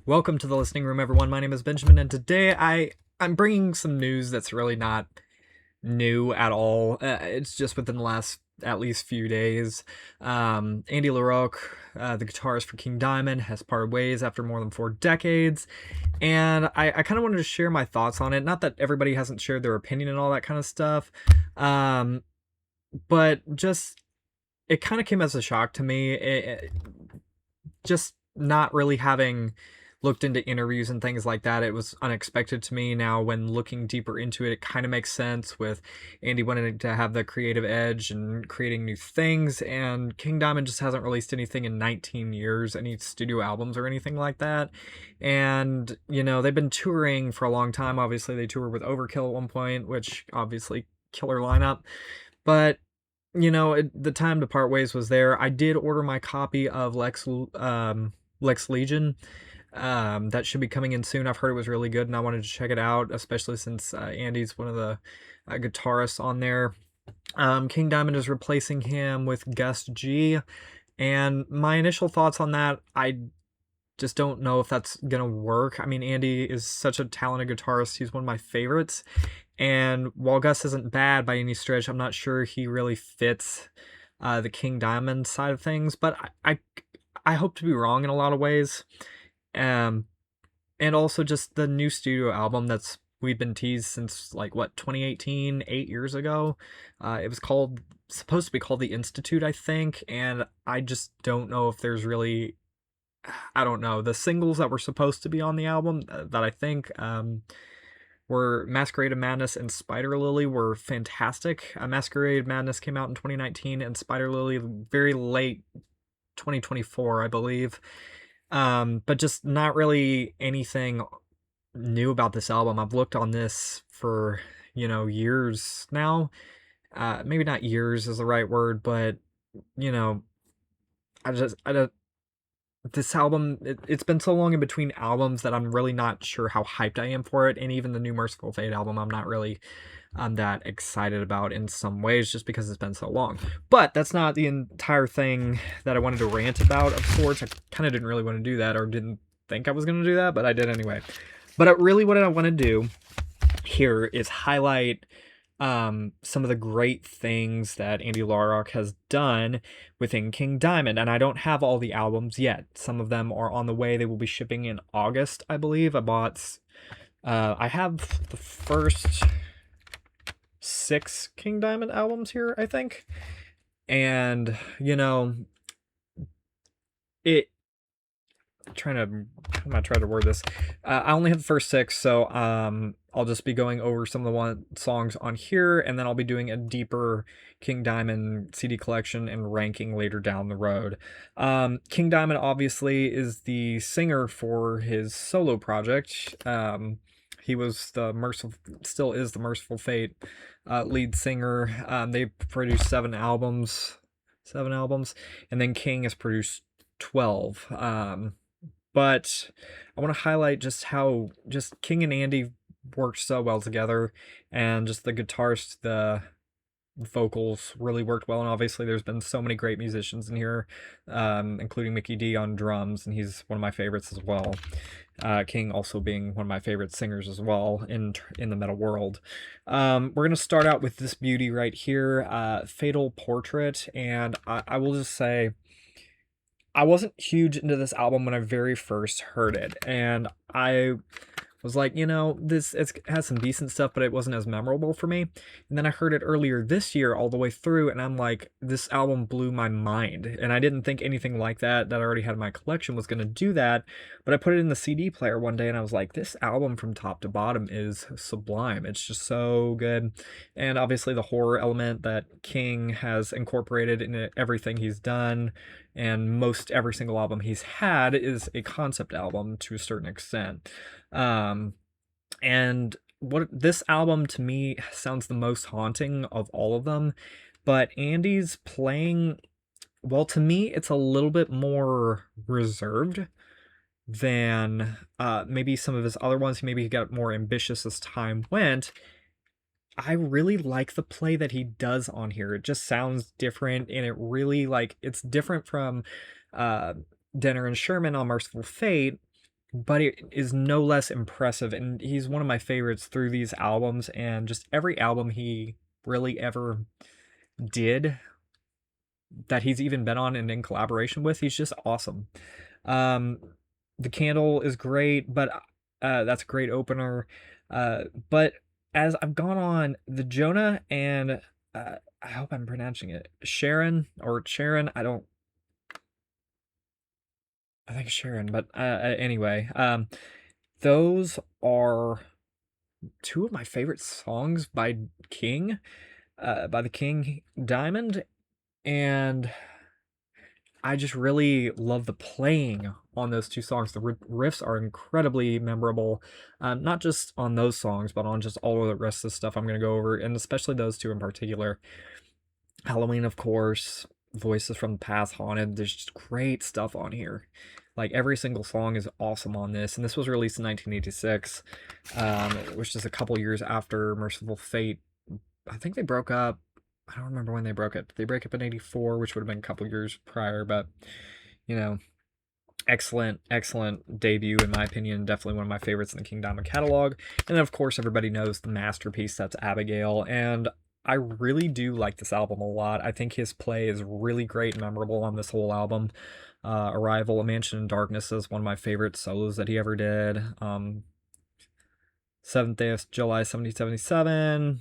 Welcome to the listening room, everyone. My name is Benjamin, and today I'm bringing some news that's really not new at all. It's just within the last at least few days. Andy LaRocque, the guitarist for King Diamond, has parted ways after more than 4 decades, and I kind of wanted to share my thoughts on it. Not that everybody hasn't shared their opinion and all that kind of stuff, um, but just it kind of came as a shock to me. Just not really having looked into interviews and things like that, it was unexpected to me. Now, when looking deeper into it, it kind of makes sense with Andy wanting to have the creative edge and creating new things, and King Diamond just hasn't released anything in 19 years, any studio albums or anything like that. And, they've been touring for a long time. Obviously, they toured with Overkill at one point, which obviously killer lineup. But the time to part ways was there. I did order my copy of Lex Legion. That should be coming in soon. I've heard it was really good, and I wanted to check it out, especially since Andy's one of the guitarists on there. King Diamond is replacing him with Gus G, and my initial thoughts on that, I just don't know if that's gonna work. I mean, Andy is such a talented guitarist. He's one of my favorites. And while Gus isn't bad by any stretch, I'm not sure he really fits the King Diamond side of things. But I hope to be wrong in a lot of ways. Um, and also just the new studio album that's we've been teased since, like, what, 2018, 8 years ago. It was supposed to be called The Institute, I think. And I just don't know if there's really, I don't know. The singles that were supposed to be on the album that I think were Masquerade of Madness and Spider Lily were fantastic. Masquerade of Madness came out in 2019 and Spider Lily very late 2024, I believe. But just not really anything new about this album. I've looked on this for, years now. Maybe not years is the right word, but, you know, I don't, this album, it's been so long in between albums that I'm really not sure how hyped I am for it. And even the new Merciful Fate album, I'm not really that excited about in some ways, just because it's been so long. But that's not the entire thing that I wanted to rant about, of sorts. I kind of didn't really want to do that, or didn't think I was going to do that, but I did anyway. But really what I want to do here is highlight some of the great things that Andy LaRocque has done within King Diamond. And I don't have all the albums yet. Some of them are on the way. They will be shipping in August, I believe. I have the first 6 King Diamond albums here, I think. And, it how am I trying to word this? I only have the first 6, so I'll just be going over some of the songs on here, and then I'll be doing a deeper King Diamond CD collection and ranking later down the road. King Diamond obviously is the singer for his solo project. He was still is the Merciful Fate lead singer. They produced 7 albums, and then King has produced 12. But I want to highlight just how just King and Andy worked so well together, and just the guitars, the vocals really worked well. And obviously there's been so many great musicians in here, including Mickey D on drums, and he's one of my favorites as well. King also being one of my favorite singers as well in the metal world. We're gonna start out with this beauty right here, Fatal Portrait, and I will just say, I wasn't huge into this album when I very first heard it, and I was like, it has some decent stuff, but it wasn't as memorable for me. And then I heard it earlier this year all the way through, and I'm like, this album blew my mind. And I didn't think anything like that I already had in my collection was going to do that. But I put it in the CD player one day, and I was like, this album from top to bottom is sublime. It's just so good. And obviously the horror element that King has incorporated in everything he's done, and most every single album he's had, is a concept album to a certain extent. And what this album to me sounds the most haunting of all of them, but Andy's playing, well, to me it's a little bit more reserved than maybe some of his other ones. Maybe he got more ambitious as time went. I really like the play that he does on here. It just sounds different, and it really, like, it's different from Denner and Sherman on Merciful Fate, but it is no less impressive, and he's one of my favorites through these albums, and just every album he really ever did that he's even been on and in collaboration with, he's just awesome. Um, the Candle is great, but that's a great opener. But as I've gone on, the Jonah and I hope I'm pronouncing it Sharon or Sharon. I think Sharon, but anyway, those are two of my favorite songs by King, by the King Diamond, and I just really love the playing on those two songs. The riffs are incredibly memorable, not just on those songs, but on just all of the rest of the stuff I'm going to go over, and especially those two in particular. Halloween, of course, Voices from the Past, Haunted. There's just great stuff on here. Like every single song is awesome on this, and this was released in 1986, which is a couple years after Merciful Fate. I think they broke up. I don't remember when they broke up. Did they break up in '84, which would have been a couple years prior, but you know, excellent, excellent debut in my opinion. Definitely one of my favorites in the King Diamond catalog. And then of course everybody knows the masterpiece that's Abigail, and I really do like this album a lot. I think his play is really great and memorable on this whole album. Arrival, A Mansion in Darkness is one of my favorite solos that he ever did. 7th Day of July 1777.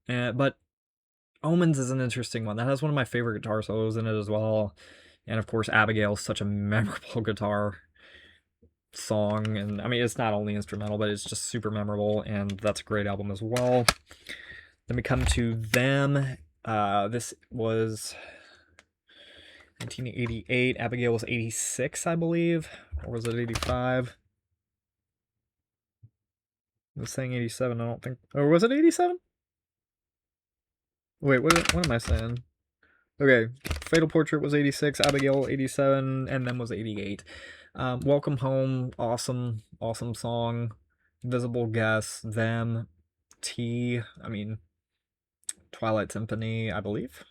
But Omens is an interesting one. That has one of my favorite guitar solos in it as well. And of course, Abigail is such a memorable guitar song. And I mean, it's not only instrumental, but it's just super memorable. And that's a great album as well. Then we come to Them. This was 1988. Abigail was 86, I believe. Or was it 85? I was saying 87, I don't think. Or was it 87? Wait, what am I saying? Okay, Fatal Portrait was 86, Abigail 87, and Them was 88. Welcome Home, awesome, awesome song. Invisible Guest, Them, I mean, Twilight Symphony, I believe.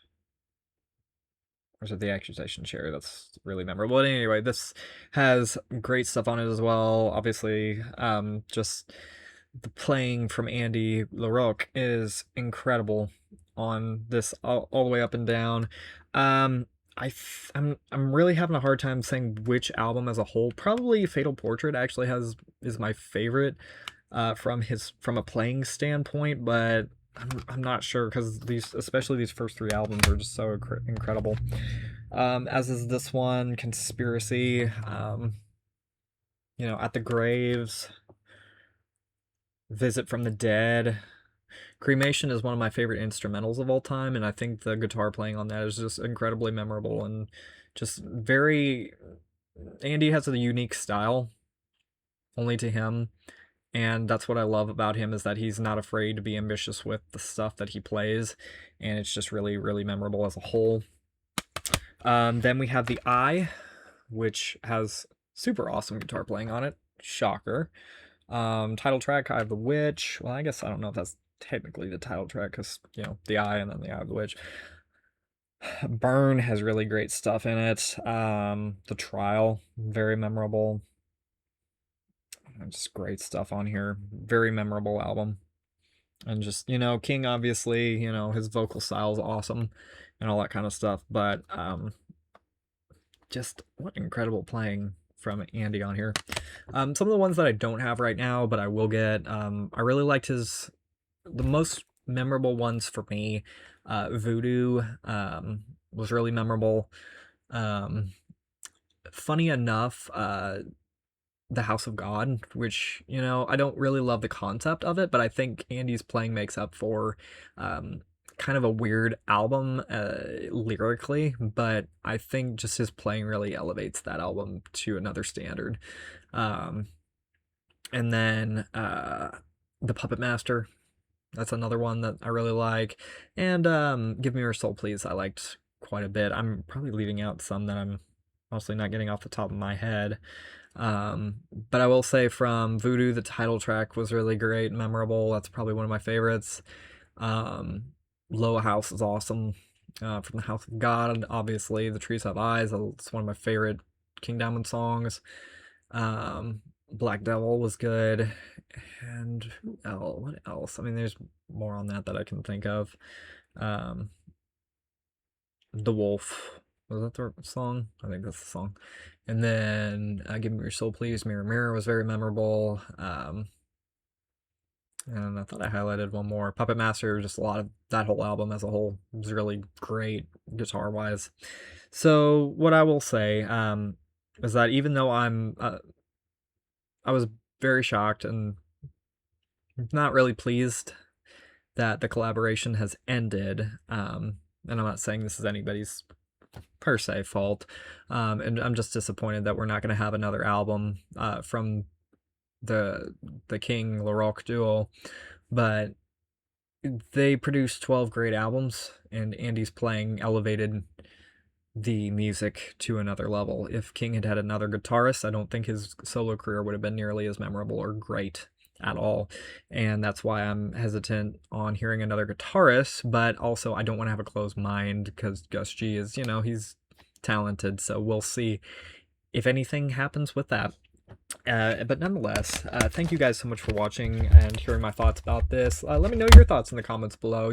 Or is it The Accusation Chair? That's really memorable. But anyway, this has great stuff on it as well. Obviously, just the playing from Andy LaRocque is incredible on this all the way up and down. I'm really having a hard time saying which album as a whole. Probably Fatal Portrait actually is my favorite from a playing standpoint, but I'm not sure because especially these first three albums are just so incredible. As is this one, Conspiracy, At the Graves, Visit from the Dead. Cremation is one of my favorite instrumentals of all time, and I think the guitar playing on that is just incredibly memorable and just very. Andy has a unique style, only to him, and that's what I love about him is that he's not afraid to be ambitious with the stuff that he plays, and it's just really, really memorable as a whole. Then we have The Eye, which has super awesome guitar playing on it. Shocker. Title track, Eye of the Witch. Well, I guess I don't know if that's technically the title track because, The Eye and then The Eye of the Witch. Burn has really great stuff in it. The Trial, very memorable. Just great stuff on here. Very memorable album. And just, King, obviously, his vocal style is awesome and all that kind of stuff. But just what incredible playing from Andy on here. Some of the ones that I don't have right now, but I will get. I really liked the most memorable ones for me. Voodoo was really memorable. Funny enough, The House of God, which, I don't really love the concept of it, but I think Andy's playing makes up for kind of a weird album lyrically, but I think just his playing really elevates that album to another standard. And then The Puppet Master, that's another one that I really like. And Give Me Your Soul Please, I liked quite a bit. I'm probably leaving out some that I'm mostly not getting off the top of my head. But I will say from Voodoo, the title track was really great and memorable. That's probably one of my favorites. Low House is awesome. From the House of God, obviously. The Trees Have Eyes, it's one of my favorite King Diamond songs. Black Devil was good. And what else? I mean, there's more on that I can think of. Um, The Wolf. Was that the song? I think that's the song. And then Give Me Your Soul Please, Mirror Mirror was very memorable. And I thought I highlighted one more. Puppet Master, just a lot of that whole album as a whole was really great guitar wise. So what I will say is that even though I was very shocked and not really pleased that the collaboration has ended, and I'm not saying this is anybody's per se fault, and I'm just disappointed that we're not going to have another album from the King Rocque duo, but they produced 12 great albums, and Andy's playing elevated the music to another level. If King had had another guitarist, I don't think his solo career would have been nearly as memorable or great at all. And that's why I'm hesitant on hearing another guitarist, but also I don't want to have a closed mind because Gus G is, he's talented. So we'll see if anything happens with that. But nonetheless, thank you guys so much for watching and hearing my thoughts about this. Let me know your thoughts in the comments below.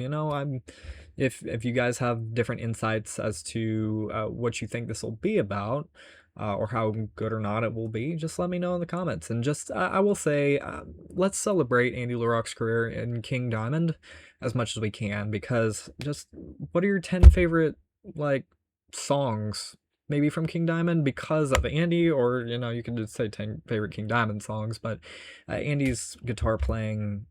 If you guys have different insights as to what you think this will be about, or how good or not it will be, just let me know in the comments. And just I will say, let's celebrate Andy LaRocque's career in King Diamond as much as we can, because just what are your 10 favorite songs maybe from King Diamond because of Andy, or you can just say 10 favorite King Diamond songs, but Andy's guitar playing,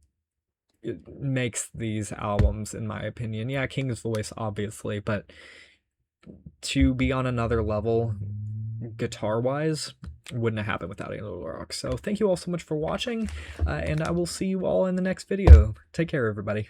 it makes these albums, in my opinion. Yeah, King's voice obviously, but to be on another level guitar wise wouldn't have happened without Andy LaRocque. So thank you all so much for watching, and I will see you all in the next video. Take care, everybody.